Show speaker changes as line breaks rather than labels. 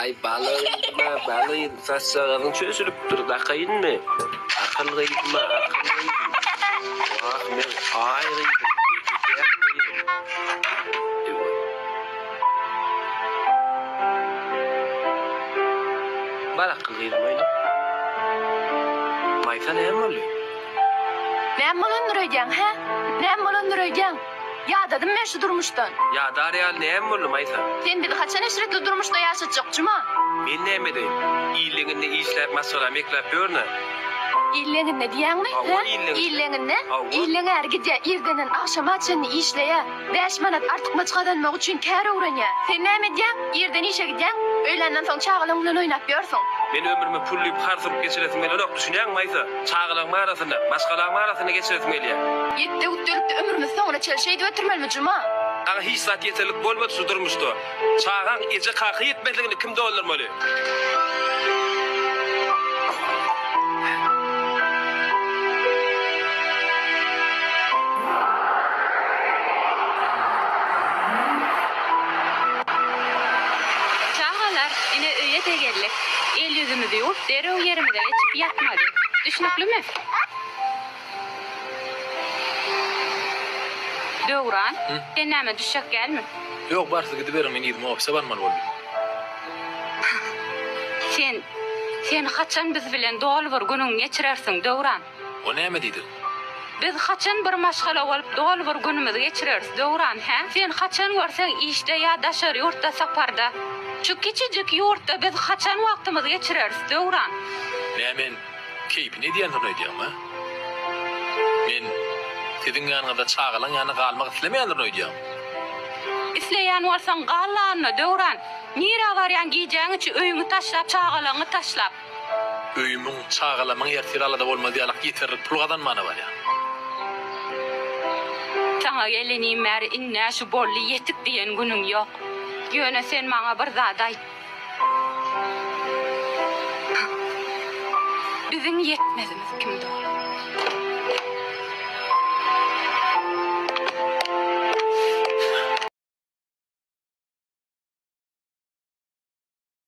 Ay balıyım. Saçlarının çözülüp dur. Dakayın mı? Akıl kıydım. Vah ben ayrıydım. Balak kıydım öyle. Maysa ne oluyor?
Ne bulunduracaksın ha? Ne bulunduracaksın? Ya dedim ben şu durmuştan.
Ya Daryal ne oluyor Maysa?
Sen bir kaçan eşrekli durmuşta yaşayacak cuma.
Ben ne emedeyim? İyiliğinde işler masala meklap görüne.
İyiliğin ne diyen mi?
Ava iyiliğin.
İyiliğin ne?
Ava.
İyiliğin her gece irdenin akşama çenini işleye. 5 manat artık maçkadanmak için kâr uğran ya. Sen ne emedeceksin? İrden işe gideceksin. Öğlenden sonra çağılınla oynap görürsün.
Ben ömrümü pulluyup harsup geçiresim geliyor. Yok düşünen Maysa. Çağılan arasında, başkalan arasında geçiresim geliyor.
Yette üttürükte ömrümüz sonra çelşeydi ötürmel mi cuma?
Ana hiç zat yeterlik bolmadı şu durmuştu. Çağılan ece kalkı yetmezliğini kimde olurmalı?
Çağalar yine öye tegellik. El yüzümüzü yurt, derev yerimize geçip yatmadı. Düşünüklü mü? Doğran, sen näme düşecek gelmi?
Yok barsı gidiverin men ýygymy ofise barmaly boldum.
Sen kaçan biz bilen dolvur günüň geçirersiň Doğran.
O näme diýdi?
Biz kaçan bir maşgala bolup dolvur günümizi geçireriz Doğran, ha? Sen kaçan görseň işde ya daşary ýurtda saparda. Şu kiçijik ýurtda biz kaçan wagtymyzy geçireriz Doğran.
Men keypini diýen öýdýäm ha. Men sizin ýanyňyzda çağılan ýany galmak islemeýändir öýdýäm.
İsleýän bolsaň gallanyna Doğran. Nire barýan giýjäň üçin öýüňi taşlap, çağalanyňy taşlap.
Öýümüň çağılamyň ýertiralada bolmady ýalak ýeterlik pul gazanmany bar ýa.
Sana gelenim meri inne şu bolly yetik diýen günüň ýok. Ýöne sen maňa bir zat aýt. Biziň yetmezimiz kimde?